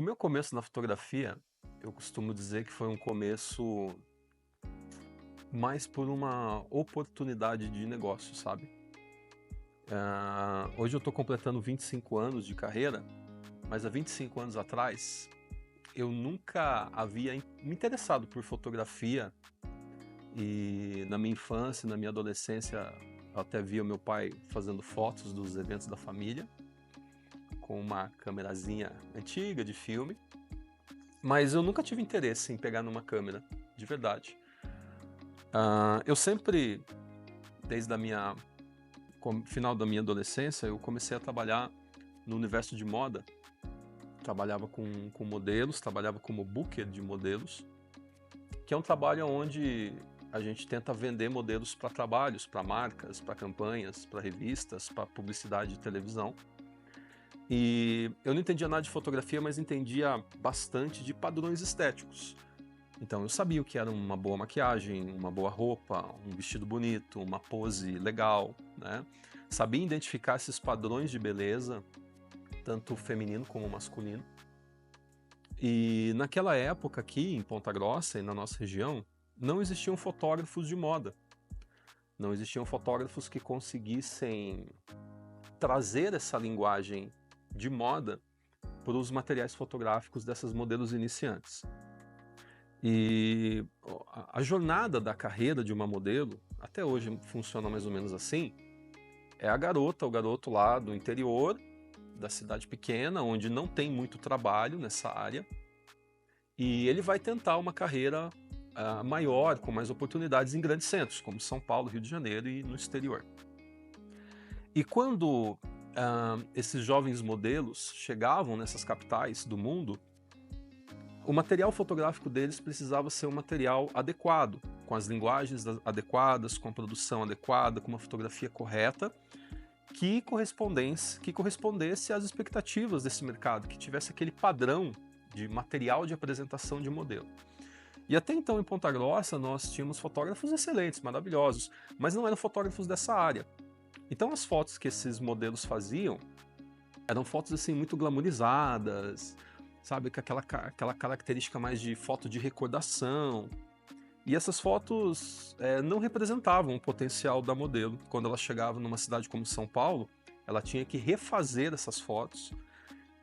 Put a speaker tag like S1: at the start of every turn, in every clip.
S1: O meu começo na fotografia, eu costumo dizer que foi um começo mais por uma oportunidade de negócio, sabe? Hoje eu estou completando 25 anos de carreira, mas há 25 anos atrás eu nunca havia me interessado por fotografia e na minha infância, na minha adolescência, eu até via meu pai fazendo fotos dos eventos da família com uma câmerazinha antiga de filme, mas eu nunca tive interesse em pegar numa câmera, de verdade. Eu sempre, desde a final da minha adolescência, eu comecei a trabalhar no universo de moda. Trabalhava com modelos, trabalhava como booker de modelos, que é um trabalho onde a gente tenta vender modelos para trabalhos, para marcas, para campanhas, para revistas, para publicidade de televisão. E eu não entendia nada de fotografia, mas entendia bastante de padrões estéticos. Então eu sabia o que era uma boa maquiagem, uma boa roupa, um vestido bonito, uma pose legal, né? Sabia identificar esses padrões de beleza, tanto feminino como masculino. E naquela época aqui em Ponta Grossa e na nossa região, não existiam fotógrafos de moda. Não existiam fotógrafos que conseguissem trazer essa linguagem de moda para os materiais fotográficos dessas modelos iniciantes. E a jornada da carreira de uma modelo, até hoje funciona mais ou menos assim, é a garota, o garoto lá do interior, da cidade pequena, onde não tem muito trabalho nessa área, e ele vai tentar uma carreira maior, com mais oportunidades em grandes centros, como São Paulo, Rio de Janeiro e no exterior. E quando esses jovens modelos chegavam nessas capitais do mundo, o material fotográfico deles precisava ser um material adequado, com as linguagens adequadas, com a produção adequada, com uma fotografia correta, que correspondesse às expectativas desse mercado, que tivesse aquele padrão de material de apresentação de modelo. E até então em Ponta Grossa nós tínhamos fotógrafos excelentes, maravilhosos, mas não eram fotógrafos dessa área. Então as fotos que esses modelos faziam eram fotos assim muito glamourizadas, sabe, com aquela característica mais de foto de recordação. E essas fotos não representavam o potencial da modelo. Quando ela chegava numa cidade como São Paulo, ela tinha que refazer essas fotos,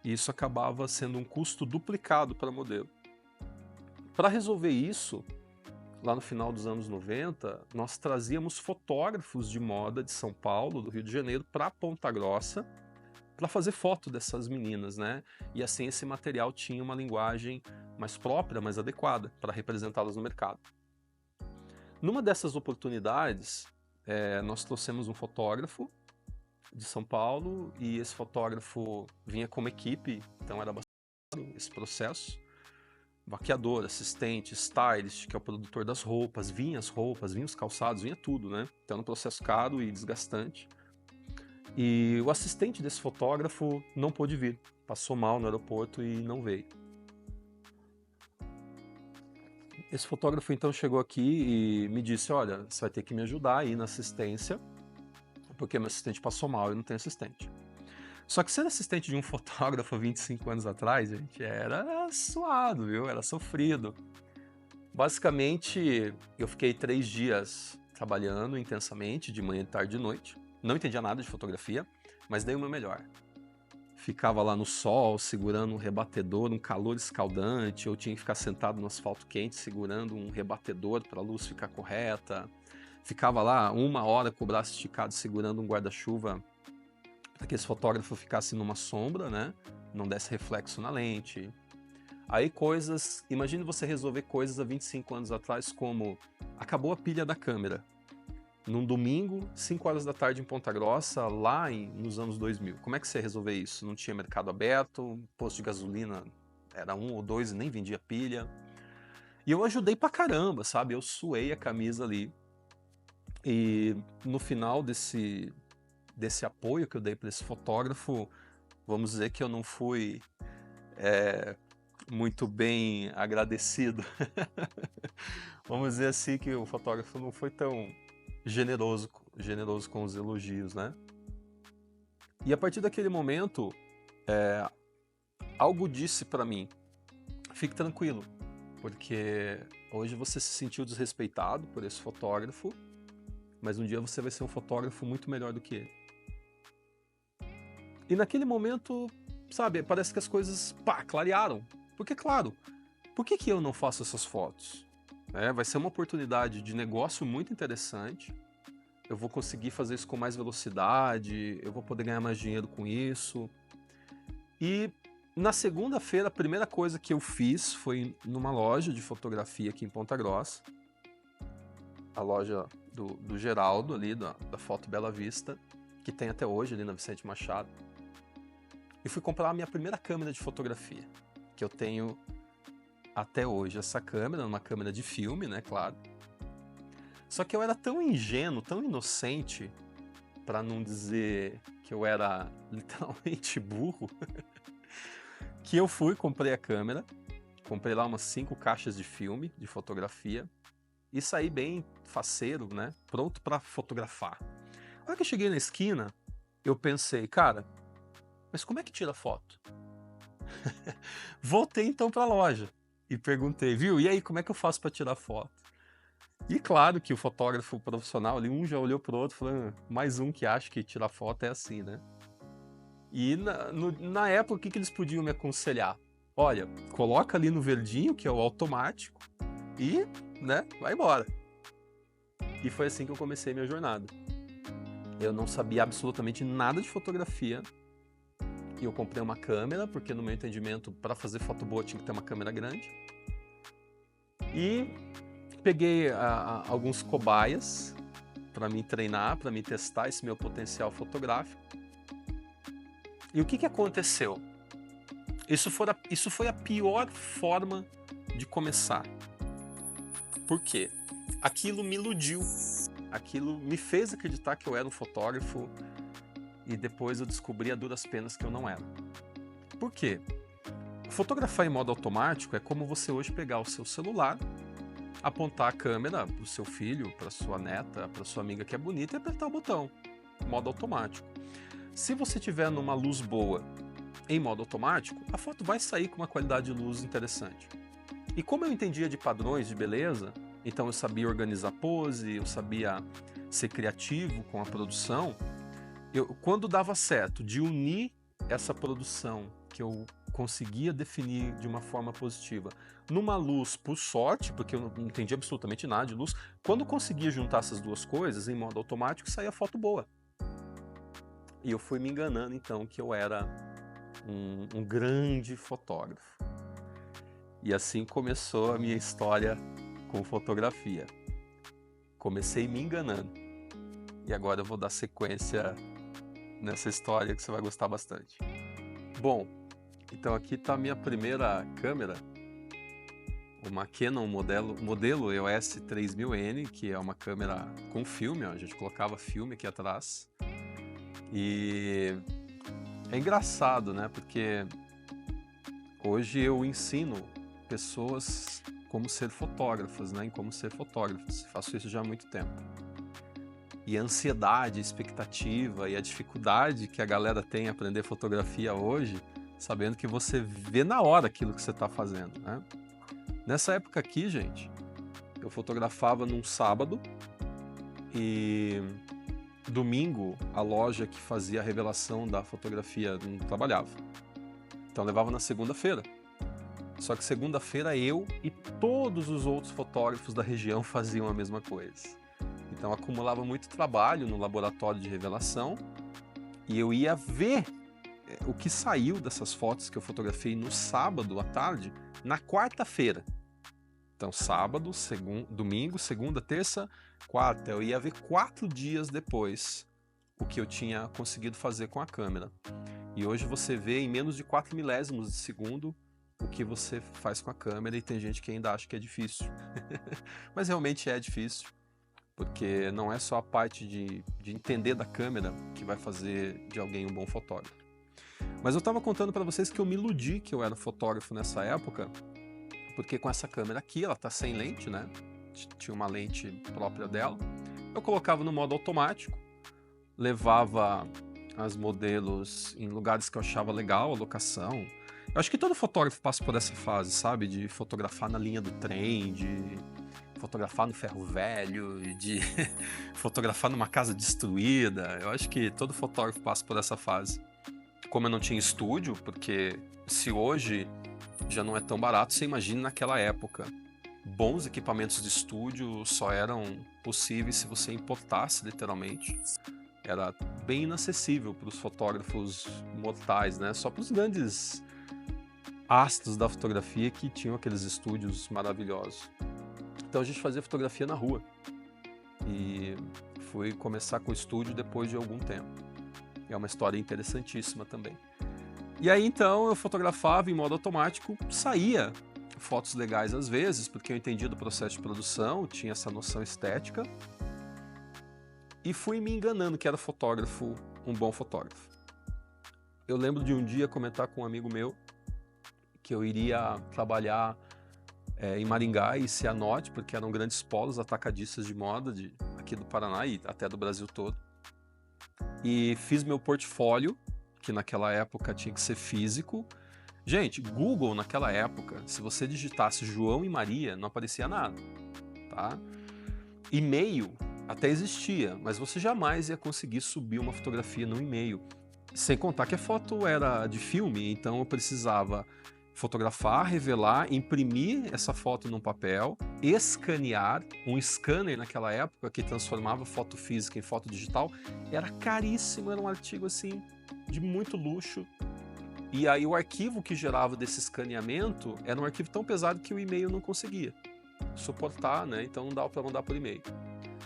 S1: e isso acabava sendo um custo duplicado para a modelo. Para resolver isso, lá no final dos anos 90, nós trazíamos fotógrafos de moda de São Paulo, do Rio de Janeiro, para Ponta Grossa, para fazer foto dessas meninas, né? E assim esse material tinha uma linguagem mais própria, mais adequada para representá-las no mercado. Numa dessas oportunidades, nós trouxemos um fotógrafo de São Paulo, e esse fotógrafo vinha como equipe, então era bastante esse processo. Maquiador, assistente, stylist, que é o produtor das roupas, vinha as roupas, vinha os calçados, vinha tudo, né? Então era um processo caro e desgastante. E o assistente desse fotógrafo não pôde vir, passou mal no aeroporto e não veio. Esse fotógrafo então chegou aqui e me disse: olha, você vai ter que me ajudar aí na assistência, porque meu assistente passou mal e não tem assistente. Só que ser assistente de um fotógrafo há 25 anos atrás, gente, era suado, viu? Era sofrido. Basicamente, eu fiquei 3 dias trabalhando intensamente, de manhã, de tarde e de noite. Não entendia nada de fotografia, mas dei o meu melhor. Ficava lá no sol, segurando um rebatedor, um calor escaldante. Eu tinha que ficar sentado no asfalto quente, segurando um rebatedor para a luz ficar correta. Ficava lá 1 hora com o braço esticado, segurando um guarda-chuva para que esse fotógrafo ficasse numa sombra, né? Não desse reflexo na lente. Aí imagine você resolver coisas há 25 anos atrás, como acabou a pilha da câmera. Num domingo, 5 horas da tarde em Ponta Grossa, lá nos anos 2000. Como é que você ia resolver isso? Não tinha mercado aberto, posto de gasolina era 1 ou 2 e nem vendia pilha. E eu ajudei pra caramba, sabe? Eu suei a camisa ali. E no final desse apoio que eu dei para esse fotógrafo, vamos dizer que eu não fui muito bem agradecido. Vamos dizer assim que o fotógrafo não foi tão generoso com os elogios, né? E a partir daquele momento, algo disse para mim, fique tranquilo, porque hoje você se sentiu desrespeitado por esse fotógrafo, mas um dia você vai ser um fotógrafo muito melhor do que ele. E naquele momento, sabe, parece que as coisas, clarearam. Porque, claro, por que eu não faço essas fotos? Vai ser uma oportunidade de negócio muito interessante, eu vou conseguir fazer isso com mais velocidade, eu vou poder ganhar mais dinheiro com isso. E na segunda-feira, a primeira coisa que eu fiz foi numa loja de fotografia aqui em Ponta Grossa, a loja do Geraldo ali, da Foto Bela Vista, que tem até hoje ali na Vicente Machado. E fui comprar a minha primeira câmera de fotografia, que eu tenho até hoje. Essa câmera, uma câmera de filme, né, claro. Só que eu era tão ingênuo, tão inocente, para não dizer que eu era literalmente burro, que eu fui, comprei a câmera, comprei lá umas 5 caixas de filme, de fotografia, e saí bem faceiro, né, pronto para fotografar. A hora que eu cheguei na esquina, eu pensei, cara, mas como é que tira foto? Voltei então para a loja e perguntei, viu, e aí, como é que eu faço para tirar foto? E claro que o fotógrafo profissional ali, um já olhou pro outro falando, mais um que acha que tirar foto é assim, né? E na época, o que eles podiam me aconselhar? Olha, coloca ali no verdinho, que é o automático, e, né, vai embora. E foi assim que eu comecei minha jornada. Eu não sabia absolutamente nada de fotografia, e eu comprei uma câmera, porque no meu entendimento, para fazer foto boa tinha que ter uma câmera grande. E peguei alguns cobaias para me treinar, para me testar esse meu potencial fotográfico. E o que aconteceu? Isso foi a pior forma de começar. Por quê? Aquilo me iludiu. Aquilo me fez acreditar que eu era um fotógrafo e depois eu descobri a duras penas que eu não era. Por quê? Fotografar em modo automático é como você hoje pegar o seu celular, apontar a câmera para o seu filho, para sua neta, para sua amiga que é bonita e apertar o botão, modo automático. Se você tiver numa luz boa em modo automático, a foto vai sair com uma qualidade de luz interessante. E como eu entendia de padrões de beleza, então eu sabia organizar pose, eu sabia ser criativo com a produção, quando dava certo de unir essa produção que eu conseguia definir de uma forma positiva numa luz por sorte, porque eu não entendi absolutamente nada de luz, quando eu conseguia juntar essas duas coisas em modo automático, saía foto boa. E eu fui me enganando então que eu era um grande fotógrafo. E assim começou a minha história com fotografia. Comecei me enganando. E agora eu vou dar sequência nessa história que você vai gostar bastante. Bom, então aqui está a minha primeira câmera, uma Canon modelo EOS 3000N, que é uma câmera com filme, ó, a gente colocava filme aqui atrás. E é engraçado, né? Porque hoje eu ensino pessoas como ser fotógrafas, né? Em como ser fotógrafos. Faço isso já há muito tempo. E a ansiedade, a expectativa e a dificuldade que a galera tem em aprender fotografia hoje, sabendo que você vê na hora aquilo que você está fazendo, né? Nessa época aqui, gente, eu fotografava num sábado e domingo a loja que fazia a revelação da fotografia não trabalhava. Então eu levava na segunda-feira. Só que segunda-feira eu e todos os outros fotógrafos da região faziam a mesma coisa. Então acumulava muito trabalho no laboratório de revelação e eu ia ver o que saiu dessas fotos que eu fotografei no sábado à tarde, na quarta-feira. Então sábado, domingo, segunda, terça, quarta. Eu ia ver 4 dias depois o que eu tinha conseguido fazer com a câmera. E hoje você vê em menos de 4 milésimos de segundo o que você faz com a câmera e tem gente que ainda acha que é difícil. Mas realmente é difícil. Porque não é só a parte de entender da câmera que vai fazer de alguém um bom fotógrafo. Mas eu estava contando para vocês que eu me iludi que eu era fotógrafo nessa época, porque com essa câmera aqui, ela tá sem lente, né? Tinha uma lente própria dela. Eu colocava no modo automático, levava as modelos em lugares que eu achava legal, a locação. Eu acho que todo fotógrafo passa por essa fase, sabe? De fotografar na linha do trem, de fotografar no ferro velho, de fotografar numa casa destruída. Eu acho que todo fotógrafo passa por essa fase. Como eu não tinha estúdio, porque se hoje já não é tão barato, você imagina naquela época. Bons equipamentos de estúdio só eram possíveis se você importasse, literalmente. Era bem inacessível para os fotógrafos mortais, né? Só para os grandes astros da fotografia que tinham aqueles estúdios maravilhosos. Então a gente fazia fotografia na rua. E fui começar com o estúdio depois de algum tempo. É uma história interessantíssima também. E aí então eu fotografava em modo automático, saía fotos legais às vezes, porque eu entendia do processo de produção, tinha essa noção estética. E fui me enganando que era fotógrafo, um bom fotógrafo. Eu lembro de um dia comentar com um amigo meu que eu iria trabalhar em Maringá e Cianorte, porque eram grandes polos atacadistas de moda aqui do Paraná e até do Brasil todo. E fiz meu portfólio, que naquela época tinha que ser físico. Gente, Google naquela época, se você digitasse João e Maria, não aparecia nada, tá? E-mail até existia, mas você jamais ia conseguir subir uma fotografia no e-mail. Sem contar que a foto era de filme, então eu precisava fotografar, revelar, imprimir essa foto num papel, escanear, um scanner naquela época que transformava foto física em foto digital, era caríssimo, era um artigo assim de muito luxo. E aí o arquivo que gerava desse escaneamento era um arquivo tão pesado que o e-mail não conseguia suportar, né? Então não dava para mandar por e-mail.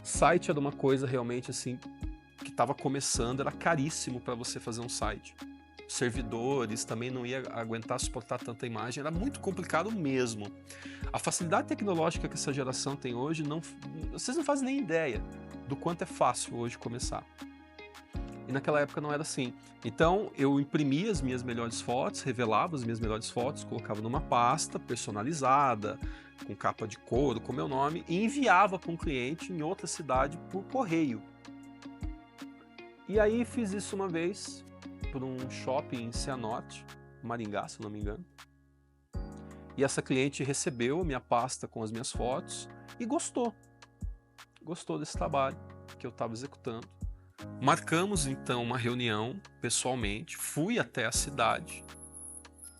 S1: Site era uma coisa realmente assim que estava começando, era caríssimo para você fazer um site. Servidores também não ia aguentar suportar tanta imagem, era muito complicado mesmo. A facilidade tecnológica que essa geração tem hoje, vocês não fazem nem ideia do quanto é fácil hoje começar. E naquela época não era assim. Então eu imprimia as minhas melhores fotos, revelava as minhas melhores fotos, colocava numa pasta personalizada, com capa de couro, com meu nome, e enviava para um cliente em outra cidade por correio. E aí fiz isso uma vez por um shopping em Cianorte, Maringá, se não me engano. E essa cliente recebeu a minha pasta com as minhas fotos e gostou. Gostou desse trabalho que eu estava executando. Marcamos então uma reunião pessoalmente, fui até a cidade.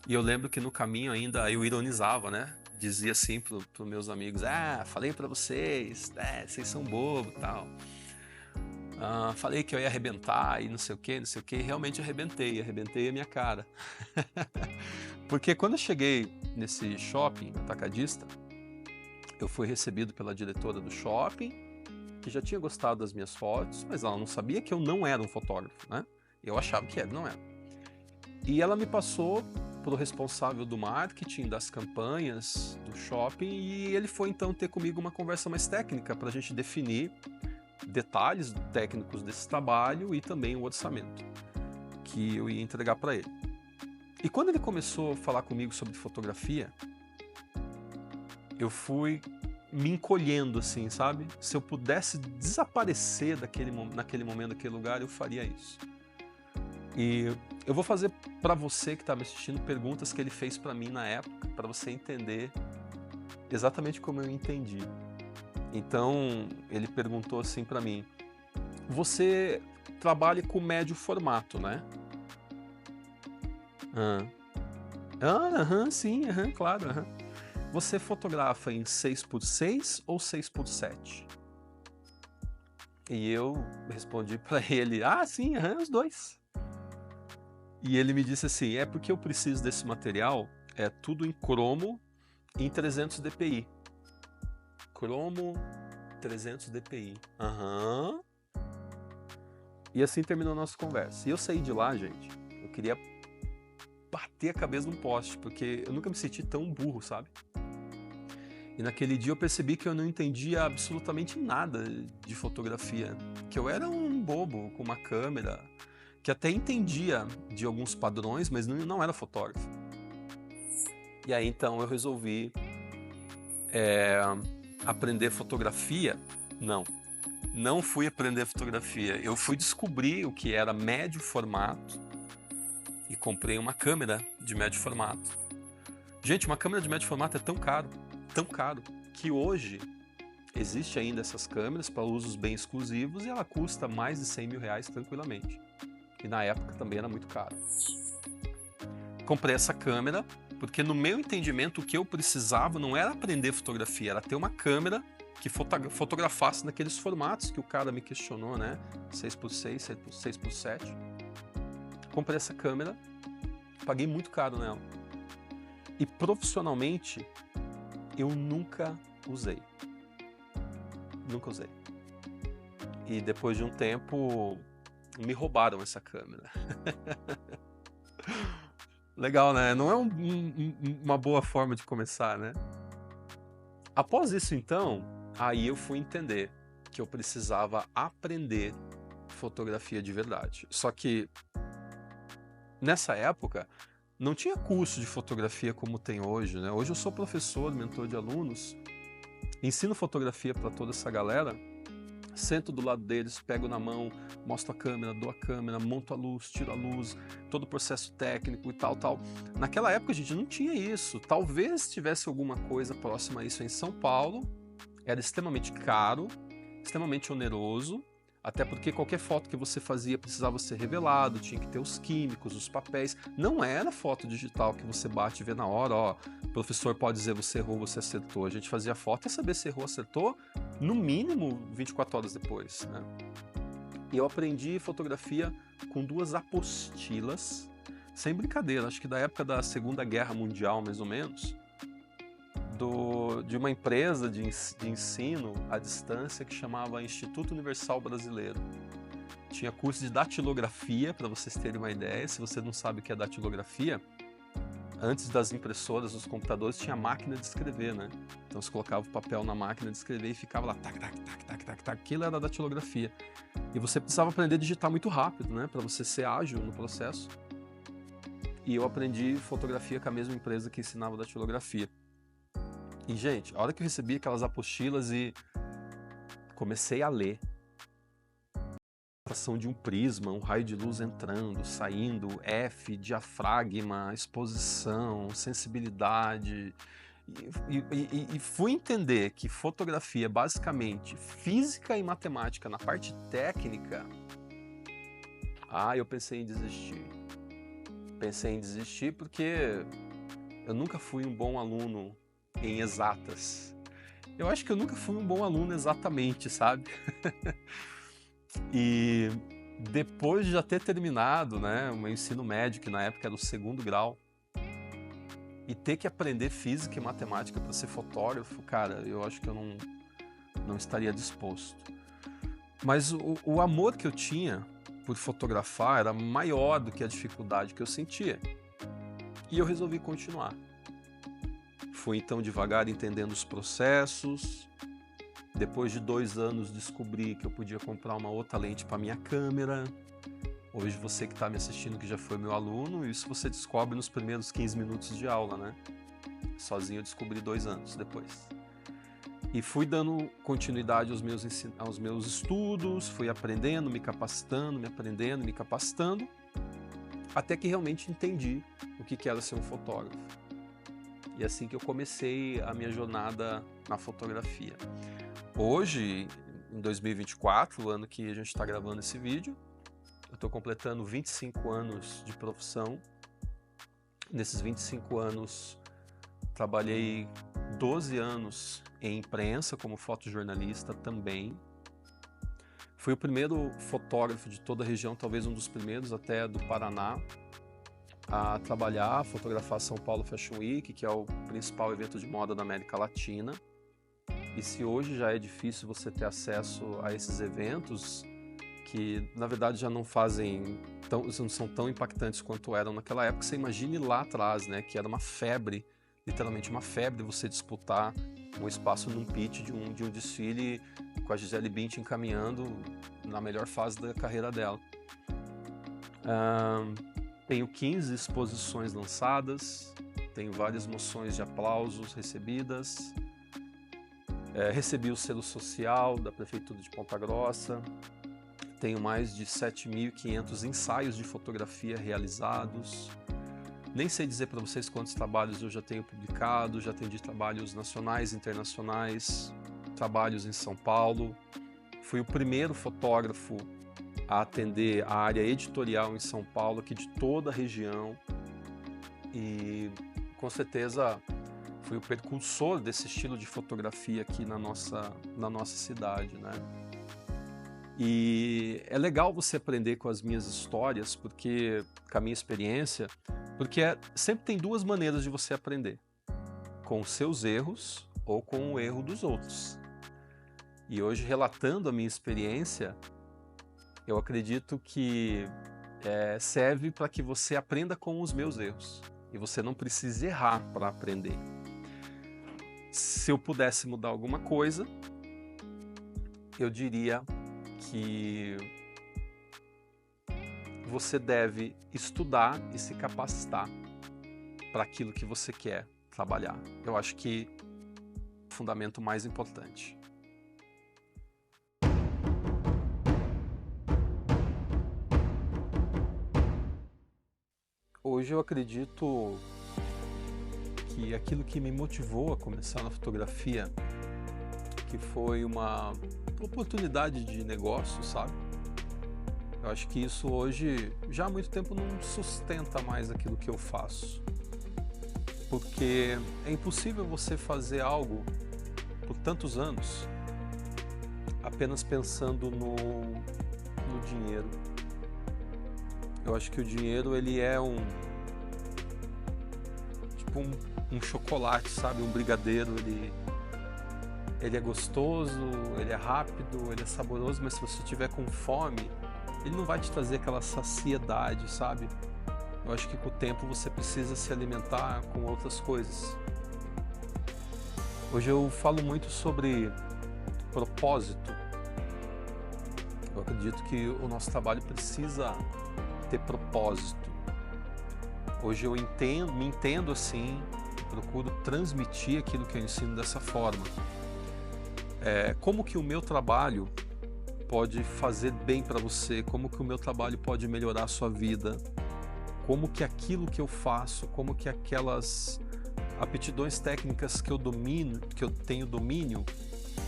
S1: E eu lembro que no caminho ainda eu ironizava, né? Dizia assim para os meus amigos, falei para vocês, vocês são bobos e tal. Falei que eu ia arrebentar e não sei o que, e realmente arrebentei a minha cara. Porque quando eu cheguei nesse shopping atacadista, eu fui recebido pela diretora do shopping, que já tinha gostado das minhas fotos, mas ela não sabia que eu não era um fotógrafo, né? Eu achava que não era. E ela me passou para o responsável do marketing, das campanhas do shopping, e ele foi então ter comigo uma conversa mais técnica para a gente definir detalhes técnicos desse trabalho e também o orçamento que eu ia entregar para ele. E quando ele começou a falar comigo sobre fotografia, eu fui me encolhendo assim, sabe? Se eu pudesse desaparecer naquele momento, daquele lugar, eu faria isso. E eu vou fazer para você que está me assistindo perguntas que ele fez para mim na época, para você entender exatamente como eu entendi. Então, ele perguntou assim para mim, você trabalha com médio formato, né? Sim, claro. Você fotografa em 6x6 ou 6x7? E eu respondi para ele, sim, os dois. E ele me disse assim, é porque eu preciso desse material, é tudo em cromo em 300 dpi. Cromo 300 dpi. E assim terminou a nossa conversa. E eu saí de lá, gente, eu queria bater a cabeça num poste, porque eu nunca me senti tão burro, sabe? E naquele dia eu percebi que eu não entendia absolutamente nada de fotografia, que eu era um bobo com uma câmera, que até entendia de alguns padrões, mas não era fotógrafo. E aí então eu resolvi aprender fotografia. Não fui aprender fotografia, eu fui descobrir o que era médio formato e comprei uma câmera de médio formato. Gente, uma câmera de médio formato é tão caro, que hoje existe ainda essas câmeras para usos bem exclusivos e ela custa mais de 100 mil reais tranquilamente. E na época também era muito caro. Comprei essa câmera porque no meu entendimento o que eu precisava não era aprender fotografia, era ter uma câmera que fotografasse naqueles formatos que o cara me questionou, né? 6x6, 6x7. Comprei essa câmera, paguei muito caro nela. E profissionalmente, eu nunca usei. Nunca usei. E depois de um tempo, me roubaram essa câmera. Legal, né? Não é uma boa forma de começar, né? Após isso, então, aí eu fui entender que eu precisava aprender fotografia de verdade. Só que, nessa época, não tinha curso de fotografia como tem hoje, né? Hoje eu sou professor, mentor de alunos, ensino fotografia para toda essa galera, sento do lado deles, pego na mão, mostro a câmera, dou a câmera, monto a luz, tiro a luz, todo o processo técnico e tal. Naquela época a gente não tinha isso. Talvez tivesse alguma coisa próxima a isso em São Paulo. Era extremamente caro, extremamente oneroso, até porque qualquer foto que você fazia precisava ser revelado, tinha que ter os químicos, os papéis. Não era foto digital que você bate e vê na hora, ó, o professor pode dizer você errou, você acertou. A gente fazia foto e saber se errou, acertou, no mínimo 24 horas depois, né? E eu aprendi fotografia com 2 apostilas, sem brincadeira, acho que da época da Segunda Guerra Mundial, mais ou menos, de uma empresa de ensino à distância que chamava Instituto Universal Brasileiro. Tinha curso de datilografia, para vocês terem uma ideia. Se você não sabe o que é datilografia, antes das impressoras, dos computadores, tinha máquina de escrever, né? Então você colocava o papel na máquina de escrever e ficava lá, tac, tac, tac, tac, tac, tac. Aquilo era a datilografia. E você precisava aprender a digitar muito rápido, né? Para você ser ágil no processo. E eu aprendi fotografia com a mesma empresa que ensinava datilografia. E, gente, a hora que eu recebi aquelas apostilas e comecei a ler, a ação de um prisma, um raio de luz entrando, saindo, F, diafragma, exposição, sensibilidade, e fui entender que fotografia é basicamente física e matemática na parte técnica. Eu pensei em desistir. Pensei em desistir porque eu nunca fui um bom aluno em exatas. Eu acho que eu nunca fui um bom aluno exatamente, sabe? E depois de já ter terminado, né, o meu ensino médio, que na época era o 2º grau, e ter que aprender física e matemática para ser fotógrafo, cara, eu acho que eu não estaria disposto. Mas o amor que eu tinha por fotografar era maior do que a dificuldade que eu sentia. E eu resolvi continuar. Fui então devagar entendendo os processos. Depois de 2 anos descobri que eu podia comprar uma outra lente para minha câmera. Hoje você que está me assistindo, que já foi meu aluno, isso você descobre nos primeiros 15 minutos de aula, né? Sozinho eu descobri 2 anos depois. E fui dando continuidade aos meus estudos, fui aprendendo, me capacitando, me capacitando, até que realmente entendi o que era ser um fotógrafo. E assim que eu comecei a minha jornada na fotografia. Hoje, em 2024, o ano que a gente está gravando esse vídeo, eu estou completando 25 anos de profissão. Nesses 25 anos, trabalhei 12 anos em imprensa como fotojornalista também. Fui o primeiro fotógrafo de toda a região, talvez um dos primeiros até do Paraná, a trabalhar, a fotografar São Paulo Fashion Week, que é o principal evento de moda da América Latina. E se hoje já é difícil você ter acesso a esses eventos, que na verdade já não são tão impactantes quanto eram naquela época, você imagine lá atrás, né, que era uma febre, literalmente uma febre você disputar um espaço num pitch de um desfile com a Gisele Bündchen caminhando na melhor fase da carreira dela. Tenho 15 exposições lançadas, tenho várias moções de aplausos recebidas, recebi o selo social da Prefeitura de Ponta Grossa, tenho mais de 7.500 ensaios de fotografia realizados. Nem sei dizer para vocês quantos trabalhos eu já tenho publicado, já atendi trabalhos nacionais, internacionais, trabalhos em São Paulo. Fui o primeiro fotógrafo a atender a área editorial em São Paulo, aqui de toda a região. E com certeza fui o precursor desse estilo de fotografia aqui na nossa cidade, né? E é legal você aprender com as minhas histórias, porque, com a minha experiência, porque sempre tem duas maneiras de você aprender: com os seus erros ou com o erro dos outros. E hoje, relatando a minha experiência, eu acredito que serve para que você aprenda com os meus erros. E você não precisa errar para aprender. Se eu pudesse mudar alguma coisa, eu diria que você deve estudar e se capacitar para aquilo que você quer trabalhar. Eu acho que é o fundamento mais importante. Hoje eu acredito que aquilo que me motivou a começar na fotografia, que foi uma oportunidade de negócio, sabe? Eu acho que isso hoje, já há muito tempo, não sustenta mais aquilo que eu faço. Porque é impossível você fazer algo por tantos anos apenas pensando no dinheiro. Eu acho que o dinheiro, ele é tipo um chocolate, sabe? Um brigadeiro, ele é gostoso, ele é rápido, ele é saboroso, mas se você estiver com fome, ele não vai te trazer aquela saciedade, sabe? Eu acho que com o tempo você precisa se alimentar com outras coisas. Hoje eu falo muito sobre propósito. Eu acredito que o nosso trabalho precisa ter propósito. Hoje eu me entendo assim, procuro transmitir aquilo que eu ensino dessa forma. Como que o meu trabalho pode fazer bem para você, como que o meu trabalho pode melhorar a sua vida, como que aquilo que eu faço, como que aquelas aptidões técnicas que eu domino, que eu tenho domínio,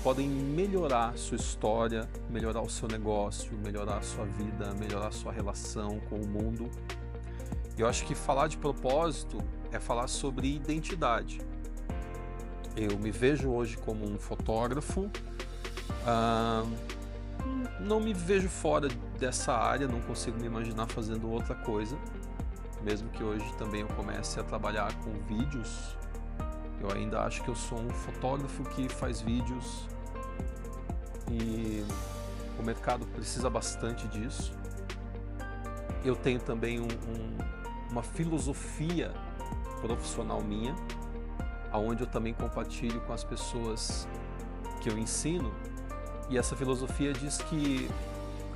S1: podem melhorar a sua história, melhorar o seu negócio, melhorar a sua vida, melhorar a sua relação com o mundo. Eu acho que falar de propósito é falar sobre identidade. Eu me vejo hoje como um fotógrafo, não me vejo fora dessa área, não consigo me imaginar fazendo outra coisa, mesmo que hoje também eu comece a trabalhar com vídeos. Eu ainda acho que eu sou um fotógrafo que faz vídeos e o mercado precisa bastante disso. Eu tenho também uma filosofia profissional minha, onde eu também compartilho com as pessoas que eu ensino, e essa filosofia diz que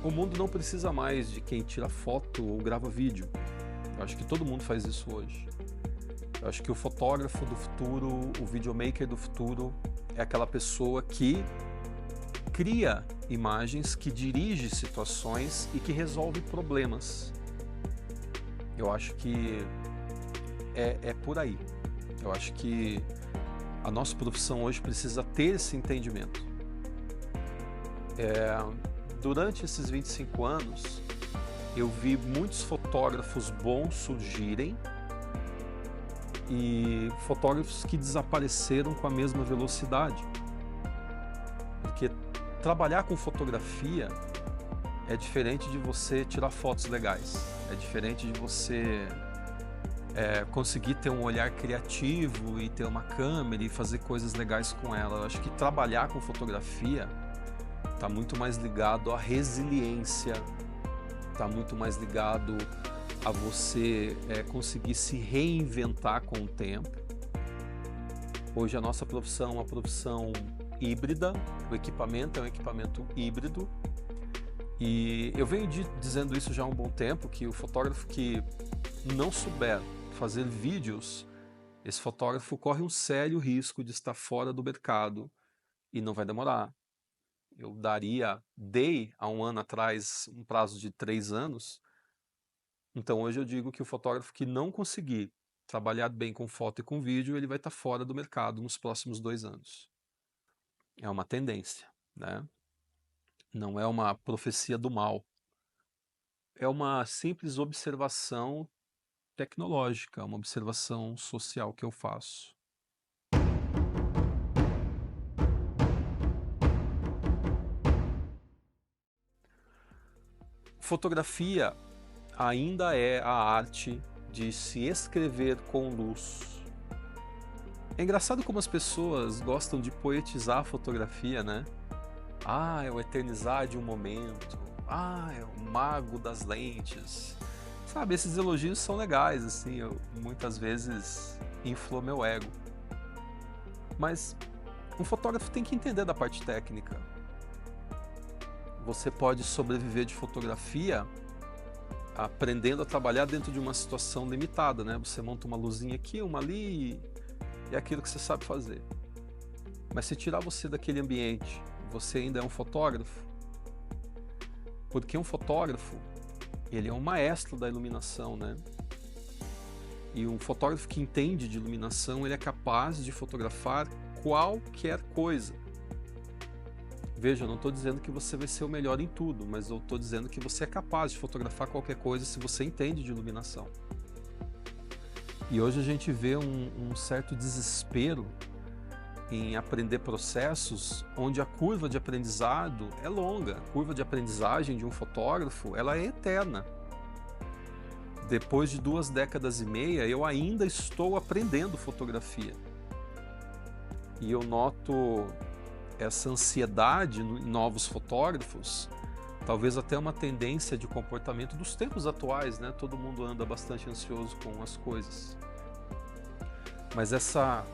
S1: o mundo não precisa mais de quem tira foto ou grava vídeo. Eu acho que todo mundo faz isso hoje. Eu acho que o fotógrafo do futuro, o videomaker do futuro, é aquela pessoa que cria imagens, que dirige situações e que resolve problemas. Eu acho que é por aí. Eu acho que a nossa profissão hoje precisa ter esse entendimento. Durante esses 25 anos, eu vi muitos fotógrafos bons surgirem e fotógrafos que desapareceram com a mesma velocidade. Porque trabalhar com fotografia é diferente de você tirar fotos legais, é diferente de você conseguir ter um olhar criativo e ter uma câmera e fazer coisas legais com ela. Eu acho que trabalhar com fotografia está muito mais ligado à resiliência, está muito mais ligado a você conseguir se reinventar com o tempo. Hoje a nossa profissão é uma profissão híbrida, o equipamento é um equipamento híbrido, e eu venho dizendo isso já há um bom tempo, que o fotógrafo que não souber fazer vídeos, esse fotógrafo corre um sério risco de estar fora do mercado, e não vai demorar. eu dei há um ano atrás um prazo de 3 anos. Então hoje eu digo que o fotógrafo que não conseguir trabalhar bem com foto e com vídeo, ele vai estar fora do mercado nos próximos 2 anos. É uma tendência, né? Não é uma profecia do mal. É uma simples observação tecnológica, uma observação social que eu faço. Fotografia ainda é a arte de se escrever com luz. É engraçado como as pessoas gostam de poetizar a fotografia, né? Ah, é o eternizar de um momento. Ah, é o mago das lentes. Sabe, esses elogios são legais, assim, muitas vezes inflou meu ego. Mas um fotógrafo tem que entender da parte técnica. Você pode sobreviver de fotografia aprendendo a trabalhar dentro de uma situação limitada, né? Você monta uma luzinha aqui, uma ali, e é aquilo que você sabe fazer. Mas se tirar você daquele ambiente, você ainda é um fotógrafo? Porque um fotógrafo, ele é um maestro da iluminação, né? E um fotógrafo que entende de iluminação, ele é capaz de fotografar qualquer coisa. Veja, eu não estou dizendo que você vai ser o melhor em tudo, mas eu estou dizendo que você é capaz de fotografar qualquer coisa se você entende de iluminação. E hoje a gente vê um certo desespero em aprender processos onde a curva de aprendizado é longa. A curva de aprendizagem de um fotógrafo, ela é eterna. Depois de 2 décadas e meia, eu ainda estou aprendendo fotografia. E eu noto essa ansiedade em novos fotógrafos, talvez até uma tendência de comportamento dos tempos atuais, né? Todo mundo anda bastante ansioso com as coisas. Mas essa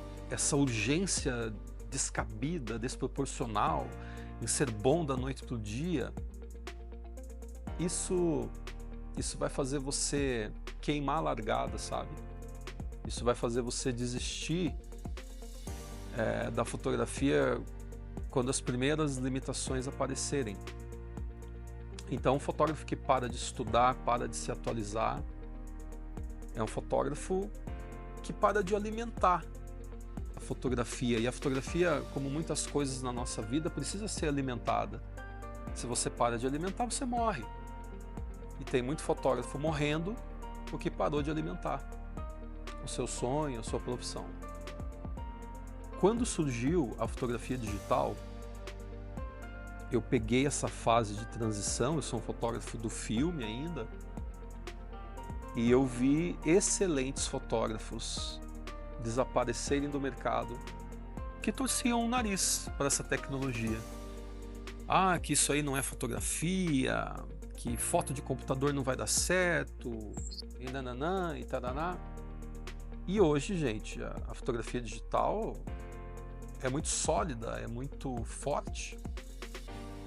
S1: urgência descabida, desproporcional, em ser bom da noite para o dia, isso vai fazer você queimar a largada, sabe? Isso vai fazer você desistir da fotografia quando as primeiras limitações aparecerem. Então, um fotógrafo que para de estudar, para de se atualizar, é um fotógrafo que para de alimentar a fotografia. E a fotografia, como muitas coisas na nossa vida, precisa ser alimentada. Se você para de alimentar, você morre. E tem muito fotógrafo morrendo porque parou de alimentar o seu sonho, a sua profissão. Quando surgiu a fotografia digital, eu peguei essa fase de transição, eu sou um fotógrafo do filme ainda, e eu vi excelentes fotógrafos desaparecerem do mercado que torciam o nariz para essa tecnologia. Ah, que isso aí não é fotografia, que foto de computador não vai dar certo, e nananã, e taraná. E hoje, gente, a fotografia digital é muito sólida, é muito forte.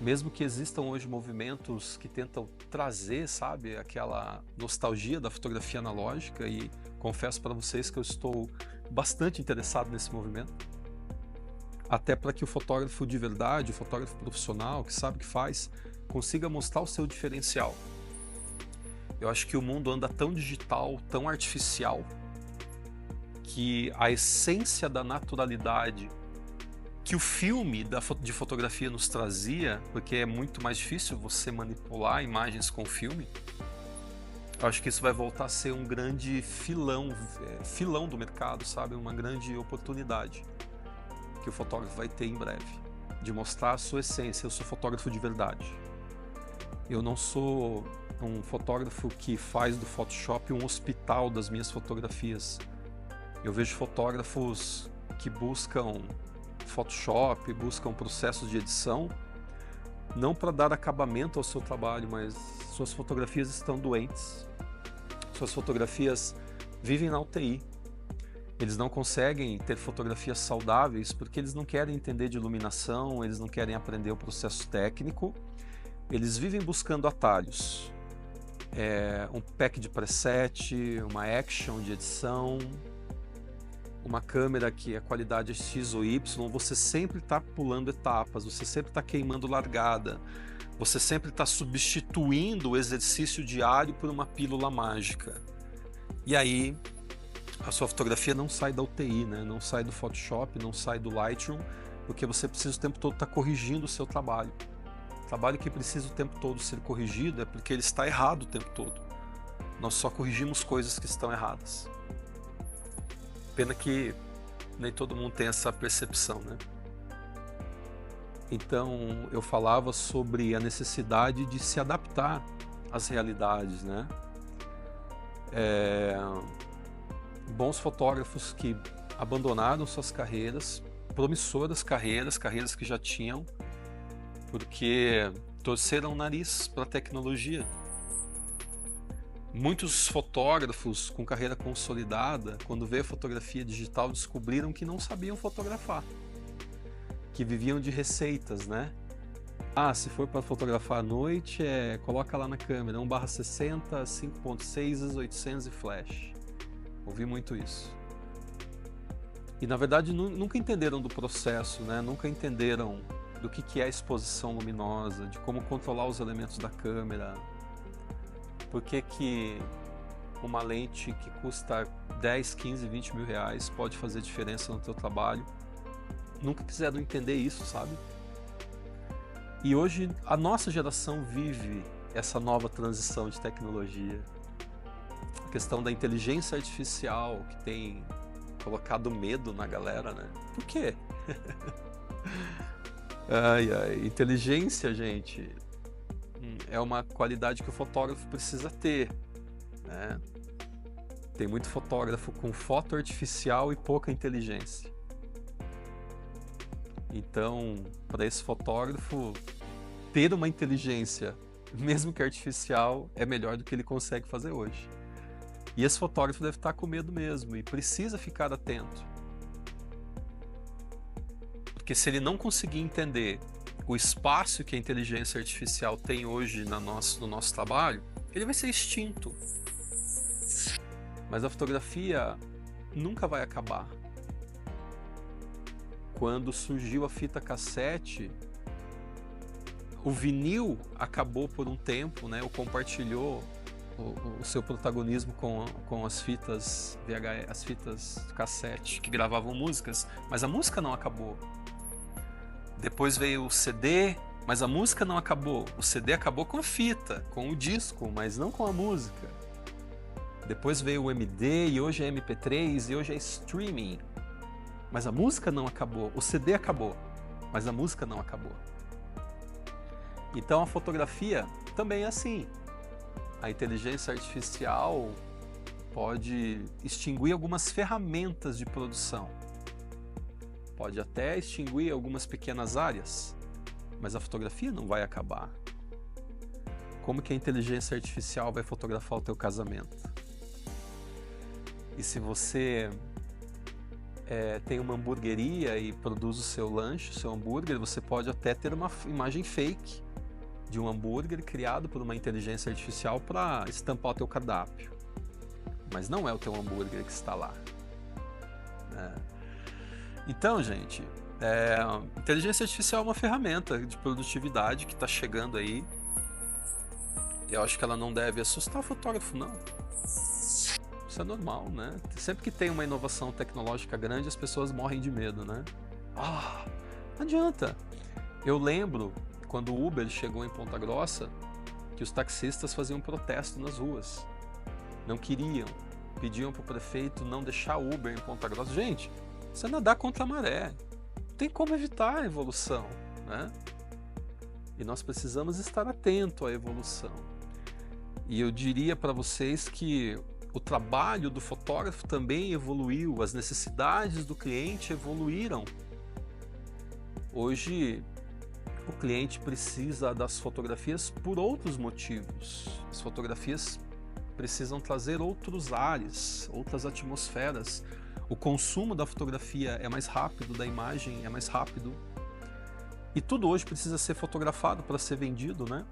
S1: Mesmo que existam hoje movimentos que tentam trazer, sabe, aquela nostalgia da fotografia analógica, e confesso para vocês que eu estou bastante interessado nesse movimento, até para que o fotógrafo de verdade, o fotógrafo profissional, que sabe o que faz, consiga mostrar o seu diferencial. Eu acho que o mundo anda tão digital, tão artificial, que a essência da naturalidade que o filme de fotografia nos trazia, porque é muito mais difícil você manipular imagens com filme, eu acho que isso vai voltar a ser um grande filão do mercado, sabe? Uma grande oportunidade que o fotógrafo vai ter em breve, de mostrar a sua essência. Eu sou fotógrafo de verdade. Eu não sou um fotógrafo que faz do Photoshop um hospital das minhas fotografias. Eu vejo fotógrafos que buscam Photoshop, buscam processos de edição, não para dar acabamento ao seu trabalho, mas suas fotografias estão doentes. Suas fotografias vivem na UTI. Eles não conseguem ter fotografias saudáveis porque eles não querem entender de iluminação, eles não querem aprender o processo técnico, eles vivem buscando atalhos. Um pack de preset, uma action de edição, uma câmera que a qualidade é X ou Y, você sempre está pulando etapas, você sempre está queimando largada, você sempre está substituindo o exercício diário por uma pílula mágica. E aí a sua fotografia não sai da UTI, né? Não sai do Photoshop, não sai do Lightroom, porque você precisa o tempo todo estar corrigindo o seu trabalho. O trabalho que precisa o tempo todo ser corrigido é porque ele está errado o tempo todo. Nós só corrigimos coisas que estão erradas. Pena que nem todo mundo tem essa percepção, né? Então eu falava sobre a necessidade de se adaptar às realidades, né? Bons fotógrafos que abandonaram suas carreiras, promissoras carreiras que já tinham, porque torceram o nariz para a tecnologia. Muitos fotógrafos com carreira consolidada, quando veio a fotografia digital, descobriram que não sabiam fotografar, que viviam de receitas, né? Ah, se for para fotografar à noite, coloca lá na câmera 1/60, 5.6, 800 e flash. Ouvi muito isso. E na verdade nunca entenderam do processo, né? Nunca entenderam do que é a exposição luminosa, de como controlar os elementos da câmera. Por que uma lente que custa 10, 15, 20 mil reais pode fazer diferença no teu trabalho? Nunca quiseram entender isso, sabe? E hoje a nossa geração vive essa nova transição de tecnologia. A questão da inteligência artificial que tem colocado medo na galera, né? Por quê? Inteligência, gente, é uma qualidade que o fotógrafo precisa ter, né? Tem muito fotógrafo com foto artificial e pouca inteligência. Então, para esse fotógrafo, ter uma inteligência, mesmo que artificial, é melhor do que ele consegue fazer hoje. E esse fotógrafo deve estar com medo mesmo e precisa ficar atento. Porque se ele não conseguir entender o espaço que a inteligência artificial tem hoje no nosso trabalho, ele vai ser extinto. Mas a fotografia nunca vai acabar. Quando surgiu a fita cassete, o vinil acabou por um tempo, né? Ou compartilhou o seu protagonismo com as fitas VHS, as fitas cassete que gravavam músicas, mas a música não acabou. Depois veio o CD, mas a música não acabou. O CD acabou com a fita, com o disco, mas não com a música. Depois veio o MD e hoje é MP3 e hoje é streaming. Mas a música não acabou. O CD acabou, mas a música não acabou. Então a fotografia também é assim. A inteligência artificial pode extinguir algumas ferramentas de produção. Pode até extinguir algumas pequenas áreas, mas a fotografia não vai acabar. Como que a inteligência artificial vai fotografar o teu casamento? E se você tem uma hamburgueria e produz o seu lanche, o seu hambúrguer, você pode até ter uma imagem fake de um hambúrguer criado por uma inteligência artificial para estampar o teu cardápio. Mas não é o teu hambúrguer que está lá, né? Então, gente, inteligência artificial é uma ferramenta de produtividade que está chegando aí. Eu acho que ela não deve assustar o fotógrafo, não. Isso é normal, né? Sempre que tem uma inovação tecnológica grande, as pessoas morrem de medo, né? Não adianta. Eu lembro quando o Uber chegou em Ponta Grossa, que os taxistas faziam protesto nas ruas. Não queriam, pediam para o prefeito não deixar o Uber em Ponta Grossa. Gente, isso é nadar contra a maré. Não tem como evitar a evolução, né? E nós precisamos estar atento à evolução. E eu diria para vocês que o trabalho do fotógrafo também evoluiu, as necessidades do cliente evoluíram. Hoje, o cliente precisa das fotografias por outros motivos. As fotografias precisam trazer outros ares, outras atmosferas. O consumo da fotografia é mais rápido, da imagem é mais rápido. E tudo hoje precisa ser fotografado para ser vendido, né?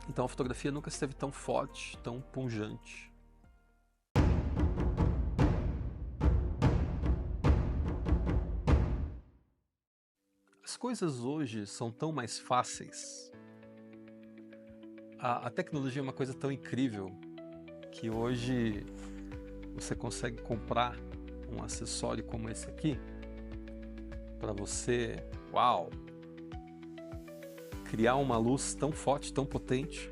S1: Então a fotografia nunca esteve tão forte, tão pungente. As coisas hoje são tão mais fáceis. A tecnologia é uma coisa tão incrível que hoje você consegue comprar um acessório como esse aqui para você, uau, criar uma luz tão forte, tão potente,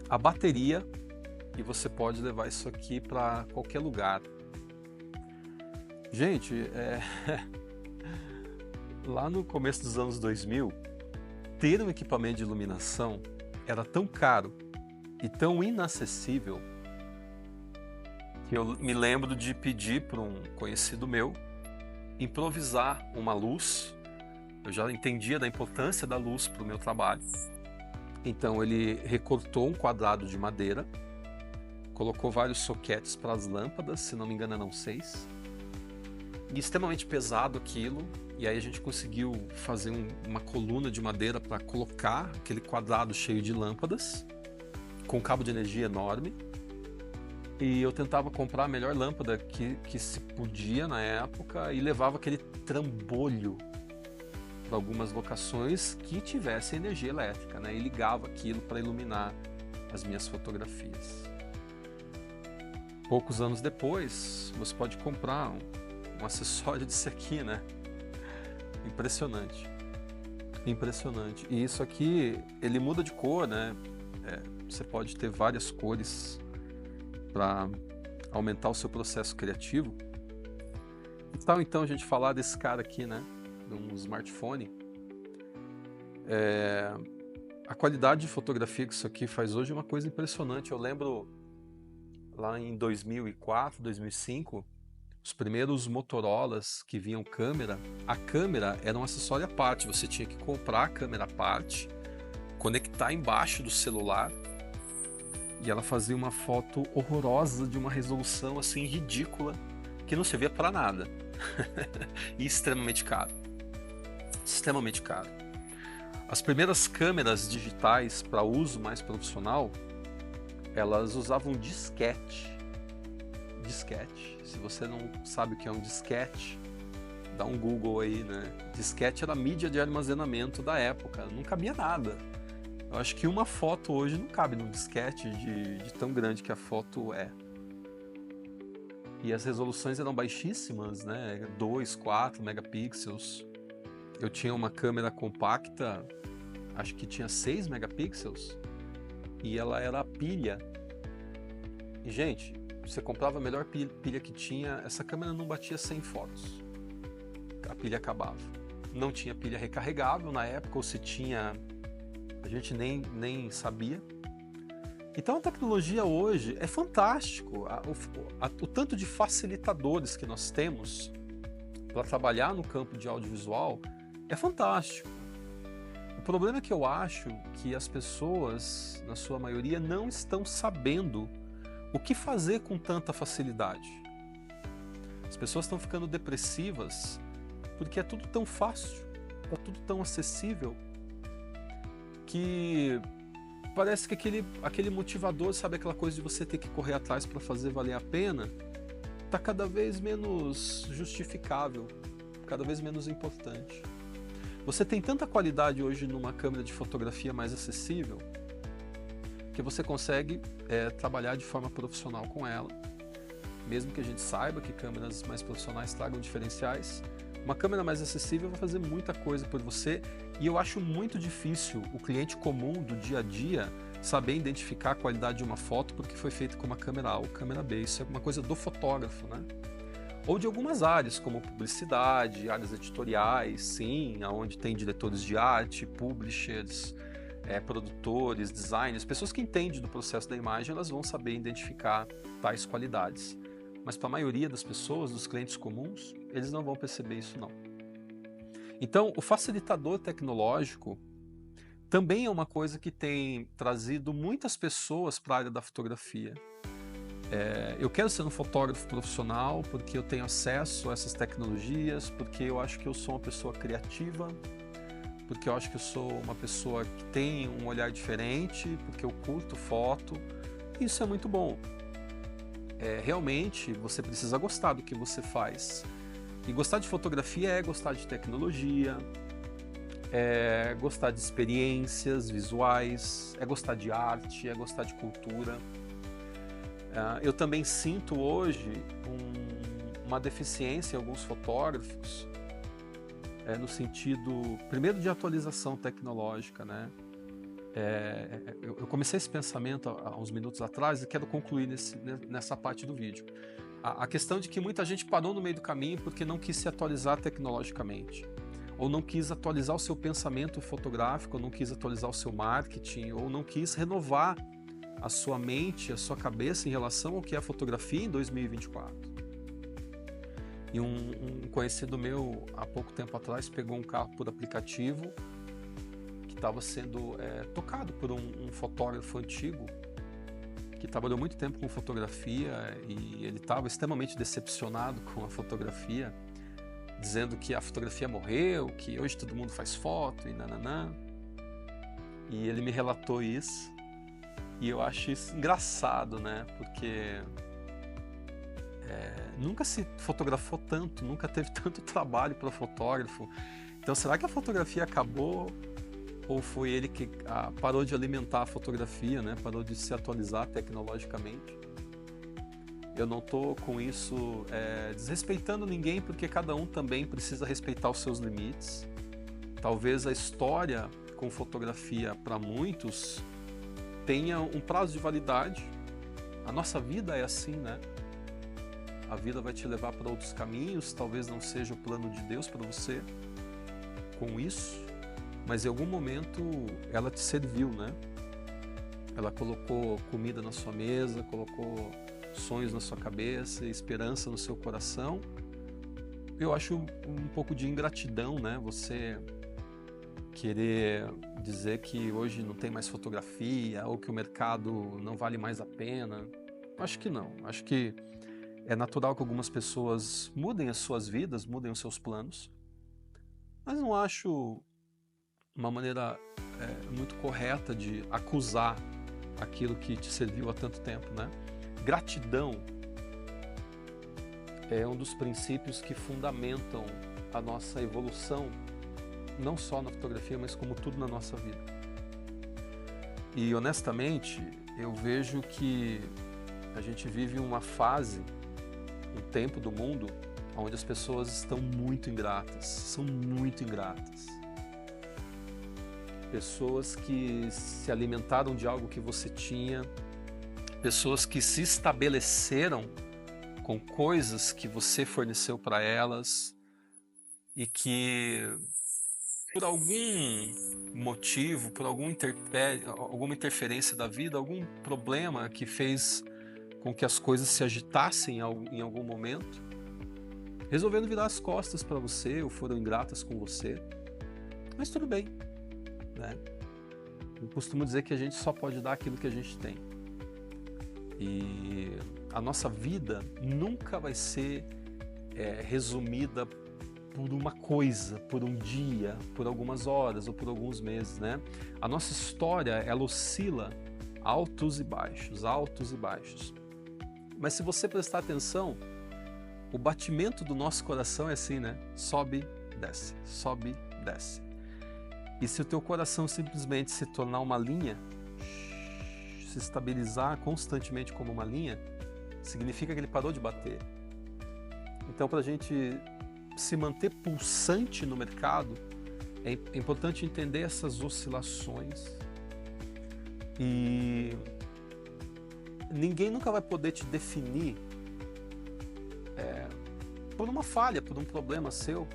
S1: a bateria, e você pode levar isso aqui para qualquer lugar. Gente, lá no começo dos anos 2000, ter um equipamento de iluminação era tão caro e tão inacessível que eu me lembro de pedir para um conhecido meu improvisar uma luz. Eu já entendia da importância da luz para o meu trabalho. Então ele recortou um quadrado de madeira, colocou vários soquetes para as lâmpadas, se não me engano eram 6, e extremamente pesado aquilo. E aí a gente conseguiu fazer uma coluna de madeira para colocar aquele quadrado cheio de lâmpadas, com um cabo de energia enorme. E eu tentava comprar a melhor lâmpada que se podia na época e levava aquele trambolho para algumas locações que tivessem energia elétrica, né? E ligava aquilo para iluminar as minhas fotografias. Poucos anos depois, você pode comprar um acessório desse aqui, né? Impressionante. Impressionante. E isso aqui, ele muda de cor, né? Você pode ter várias cores para aumentar o seu processo criativo. Que tal então a gente falar desse cara aqui, né? De um smartphone. A qualidade de fotografia que isso aqui faz hoje é uma coisa impressionante. Eu lembro lá em 2004, 2005, os primeiros Motorolas que vinham câmera, a câmera era um acessório à parte. Você tinha que comprar a câmera à parte, conectar embaixo do celular, e ela fazia uma foto horrorosa de uma resolução assim ridícula, que não servia para nada. E extremamente caro. Extremamente caro. As primeiras câmeras digitais para uso mais profissional, elas usavam disquete. Disquete. Se você não sabe o que é um disquete, dá um Google aí, né? Disquete era a mídia de armazenamento da época, não cabia nada. Eu acho que uma foto hoje não cabe num disquete de tão grande que a foto é. E as resoluções eram baixíssimas, né? 2, 4 megapixels. Eu tinha uma câmera compacta, acho que tinha 6 megapixels, e ela era a pilha. E, gente, você comprava a melhor pilha que tinha, essa câmera não batia 100 fotos. A pilha acabava. Não tinha pilha recarregável na época, ou se tinha, a gente nem sabia. Então a tecnologia hoje é fantástico. O tanto de facilitadores que nós temos para trabalhar no campo de audiovisual é fantástico. O problema é que eu acho que as pessoas, na sua maioria, não estão sabendo o que fazer com tanta facilidade. As pessoas estão ficando depressivas porque é tudo tão fácil, é tudo tão acessível, que parece que aquele motivador, sabe, aquela coisa de você ter que correr atrás para fazer valer a pena, está cada vez menos justificável, cada vez menos importante. Você tem tanta qualidade hoje numa câmera de fotografia mais acessível que você consegue trabalhar de forma profissional com ela, mesmo que a gente saiba que câmeras mais profissionais tragam diferenciais. Uma câmera mais acessível vai fazer muita coisa por você, e eu acho muito difícil o cliente comum do dia a dia saber identificar a qualidade de uma foto porque foi feita com uma câmera A ou câmera B. Isso é uma coisa do fotógrafo, né? Ou de algumas áreas, como publicidade, áreas editoriais, sim, onde tem diretores de arte, publishers, produtores, designers, pessoas que entendem do processo da imagem, elas vão saber identificar tais qualidades. Mas para a maioria das pessoas, dos clientes comuns, eles não vão perceber isso não. Então, o facilitador tecnológico também é uma coisa que tem trazido muitas pessoas para a área da fotografia. Eu quero ser um fotógrafo profissional porque eu tenho acesso a essas tecnologias, porque eu acho que eu sou uma pessoa criativa, porque eu acho que eu sou uma pessoa que tem um olhar diferente, porque eu curto foto. Isso é muito bom. Realmente você precisa gostar do que você faz. E gostar de fotografia é gostar de tecnologia, é gostar de experiências visuais, é gostar de arte, é gostar de cultura. Eu também sinto hoje uma deficiência em alguns fotógrafos, no sentido, primeiro, de atualização tecnológica, né? Eu comecei esse pensamento há uns minutos atrás e quero concluir nessa parte do vídeo. A questão de que muita gente parou no meio do caminho porque não quis se atualizar tecnologicamente, ou não quis atualizar o seu pensamento fotográfico, ou não quis atualizar o seu marketing, ou não quis renovar a sua mente, a sua cabeça em relação ao que é a fotografia em 2024. E um conhecido meu, há pouco tempo atrás, pegou um carro por aplicativo que estava sendo tocado por um fotógrafo antigo que trabalhou muito tempo com fotografia, e ele estava extremamente decepcionado com a fotografia, dizendo que a fotografia morreu, que hoje todo mundo faz foto e nananã. E ele me relatou isso, e eu acho isso engraçado, né? Porque nunca se fotografou tanto, nunca teve tanto trabalho para fotógrafo. Então, será que a fotografia acabou? Ou foi ele que parou de alimentar a fotografia, né? Parou de se atualizar tecnologicamente? Eu não estou com isso desrespeitando ninguém, porque cada um também precisa respeitar os seus limites. Talvez a história com fotografia, para muitos, tenha um prazo de validade. A nossa vida é assim, né? A vida vai te levar para outros caminhos, talvez não seja o plano de Deus para você com isso, mas em algum momento ela te serviu, né? Ela colocou comida na sua mesa, colocou sonhos na sua cabeça, esperança no seu coração. Eu acho um pouco de ingratidão, né? Você querer dizer que hoje não tem mais fotografia, ou que o mercado não vale mais a pena. Acho que não. Acho que é natural que algumas pessoas mudem as suas vidas, mudem os seus planos, mas não acho uma maneira muito correta de acusar aquilo que te serviu há tanto tempo, né? Gratidão é um dos princípios que fundamentam a nossa evolução, não só na fotografia, mas como tudo na nossa vida. E honestamente, eu vejo que a gente vive uma fase, um tempo do mundo, onde as pessoas estão muito ingratas, são muito ingratas. Pessoas que se alimentaram de algo que você tinha, pessoas que se estabeleceram com coisas que você forneceu para elas e que, por algum motivo, por alguma interferência da vida, algum problema que fez com que as coisas se agitassem em algum momento, resolveram virar as costas para você ou foram ingratas com você. Mas tudo bem, né? Eu costumo dizer que a gente só pode dar aquilo que a gente tem. E a nossa vida nunca vai ser resumida por uma coisa, por um dia, por algumas horas ou por alguns meses, né? A nossa história, ela oscila altos e baixos, altos e baixos. Mas se você prestar atenção, o batimento do nosso coração é assim, né? Sobe, desce, sobe, desce. E se o teu coração simplesmente se tornar uma linha, se estabilizar constantemente como uma linha, significa que ele parou de bater. Então, para a gente se manter pulsante no mercado, é importante entender essas oscilações. E ninguém nunca vai poder te definir por uma falha, por um problema seu.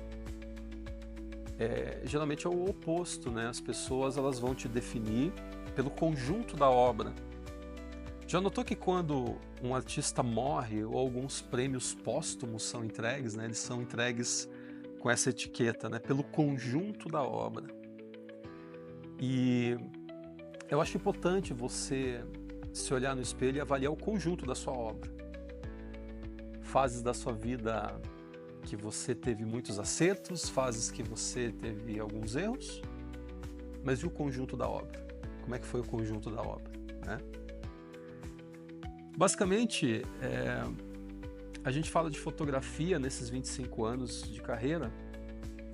S1: Geralmente é o oposto, né? As pessoas, elas vão te definir pelo conjunto da obra. Já notou que quando um artista morre ou alguns prêmios póstumos são entregues, né? Eles são entregues com essa etiqueta, né? Pelo conjunto da obra. E eu acho importante você se olhar no espelho e avaliar o conjunto da sua obra. Fases da sua vida que você teve muitos acertos, fases que você teve alguns erros, mas e o conjunto da obra? Como é que foi o conjunto da obra, né? Basicamente, a gente fala de fotografia nesses 25 anos de carreira.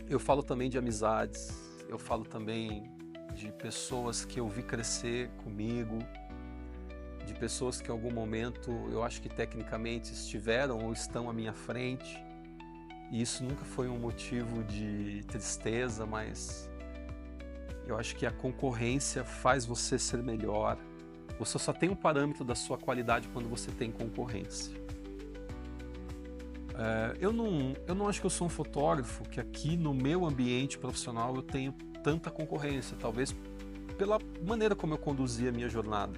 S1: Eu falo também de amizades, eu falo também de pessoas que eu vi crescer comigo, de pessoas que em algum momento eu acho que tecnicamente estiveram ou estão à minha frente, e isso nunca foi um motivo de tristeza, mas eu acho que a concorrência faz você ser melhor. Você só tem um parâmetro da sua qualidade quando você tem concorrência. Eu não acho que eu sou um fotógrafo que aqui no meu ambiente profissional eu tenho tanta concorrência, talvez pela maneira como eu conduzi a minha jornada.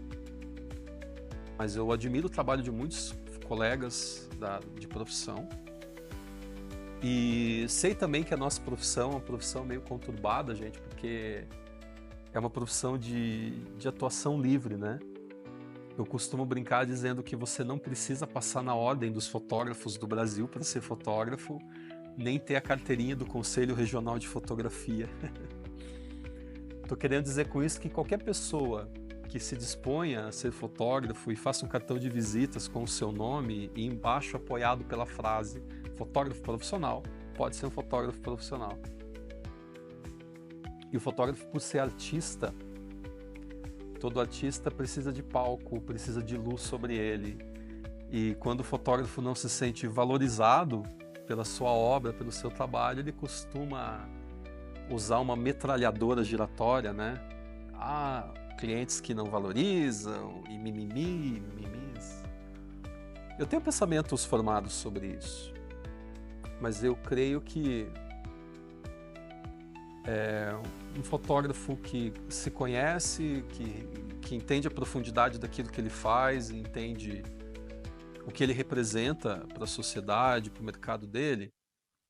S1: Mas eu admiro o trabalho de muitos colegas de profissão e sei também que a nossa profissão é uma profissão meio conturbada, gente, porque é uma profissão de atuação livre, né? Eu costumo brincar dizendo que você não precisa passar na ordem dos fotógrafos do Brasil para ser fotógrafo, nem ter a carteirinha do Conselho Regional de Fotografia. Estou querendo dizer com isso que qualquer pessoa que se disponha a ser fotógrafo e faça um cartão de visitas com o seu nome e embaixo apoiado pela frase fotógrafo profissional, pode ser um fotógrafo profissional. E o fotógrafo, por ser artista, todo artista precisa de palco, precisa de luz sobre ele. E quando o fotógrafo não se sente valorizado pela sua obra, pelo seu trabalho, ele costuma usar uma metralhadora giratória, né? Clientes que não valorizam, e mimis. Eu tenho pensamentos formados sobre isso, mas eu creio que um fotógrafo que se conhece, que entende a profundidade daquilo que ele faz, entende o que ele representa para a sociedade, para o mercado dele,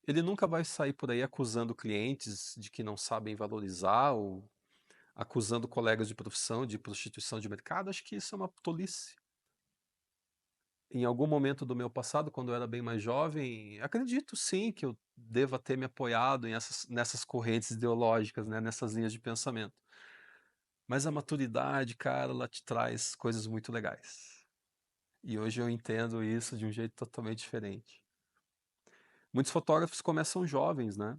S1: ele nunca vai sair por aí acusando clientes de que não sabem valorizar ou acusando colegas de profissão de prostituição de mercado. Acho que isso é uma tolice. Em algum momento do meu passado, quando eu era bem mais jovem, acredito sim que eu deva ter me apoiado nessas correntes ideológicas, né, nessas linhas de pensamento. Mas a maturidade, cara, ela te traz coisas muito legais. E hoje eu entendo isso de um jeito totalmente diferente. Muitos fotógrafos começam jovens, né?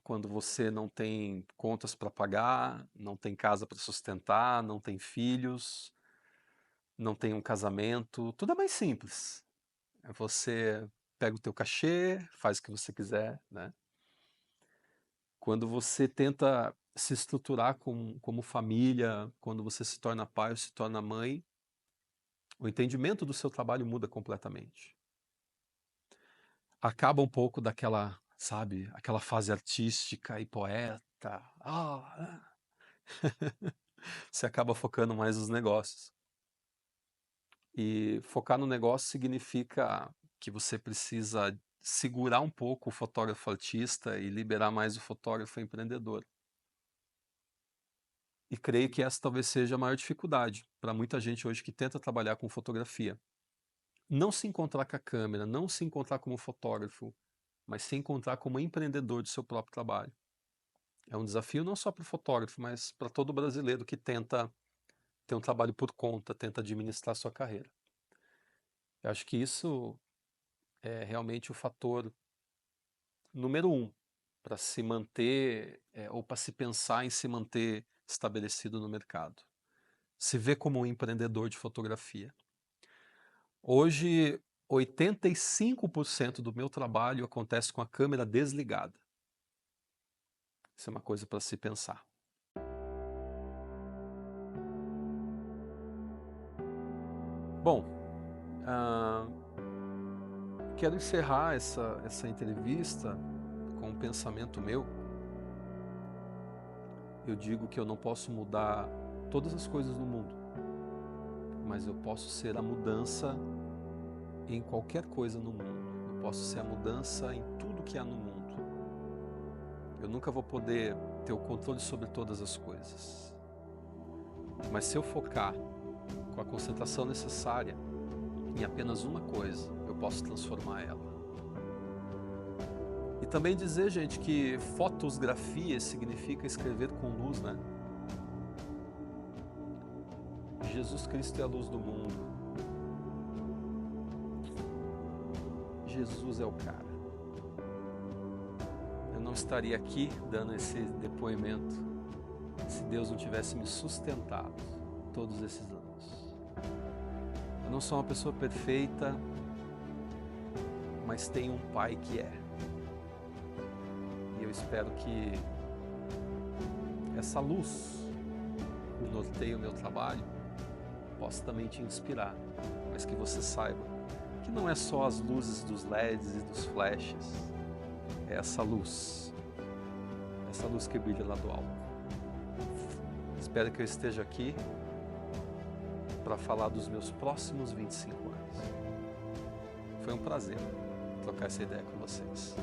S1: Quando você não tem contas para pagar, não tem casa para sustentar, não tem filhos, não tem um casamento, tudo é mais simples. Você pega o teu cachê, faz o que você quiser, né? Quando você tenta se estruturar como família, quando você se torna pai ou se torna mãe, o entendimento do seu trabalho muda completamente. Acaba um pouco daquela, sabe, aquela fase artística e poeta. Você acaba focando mais nos negócios. E focar no negócio significa que você precisa segurar um pouco o fotógrafo artista e liberar mais o fotógrafo empreendedor. E creio que essa talvez seja a maior dificuldade para muita gente hoje que tenta trabalhar com fotografia. Não se encontrar com a câmera, não se encontrar como fotógrafo, mas se encontrar como empreendedor do seu próprio trabalho. É um desafio não só para o fotógrafo, mas para todo brasileiro que tenta ter um trabalho por conta, tenta administrar sua carreira. Eu acho que isso é realmente o fator número 1 para se manter, ou para se pensar em se manter estabelecido no mercado. Se vê como um empreendedor de fotografia. Hoje, 85% do meu trabalho acontece com a câmera desligada. Isso é uma coisa para se pensar. Bom, quero encerrar essa entrevista com um pensamento meu. Eu digo que eu não posso mudar todas as coisas no mundo, mas eu posso ser a mudança em qualquer coisa no mundo. Eu posso ser a mudança em tudo que há no mundo. Eu nunca vou poder ter o controle sobre todas as coisas. Mas se eu focar com a concentração necessária em apenas uma coisa, eu posso transformar ela. E também dizer, gente, que fotografia significa escrever com luz, né? Jesus Cristo é a luz do mundo. Jesus é o cara. Eu não não estaria aqui dando esse depoimento se Deus não tivesse me sustentado todos esses anos. Eu não sou uma pessoa perfeita, mas tenho um pai que é. E eu espero que essa luz que norteia o meu trabalho possa também te inspirar, mas que você saiba que não é só as luzes dos LEDs e dos flashes, é essa luz que brilha lá do alto. Espero que eu esteja aqui para falar dos meus próximos 25 anos. Foi um prazer trocar essa ideia com vocês.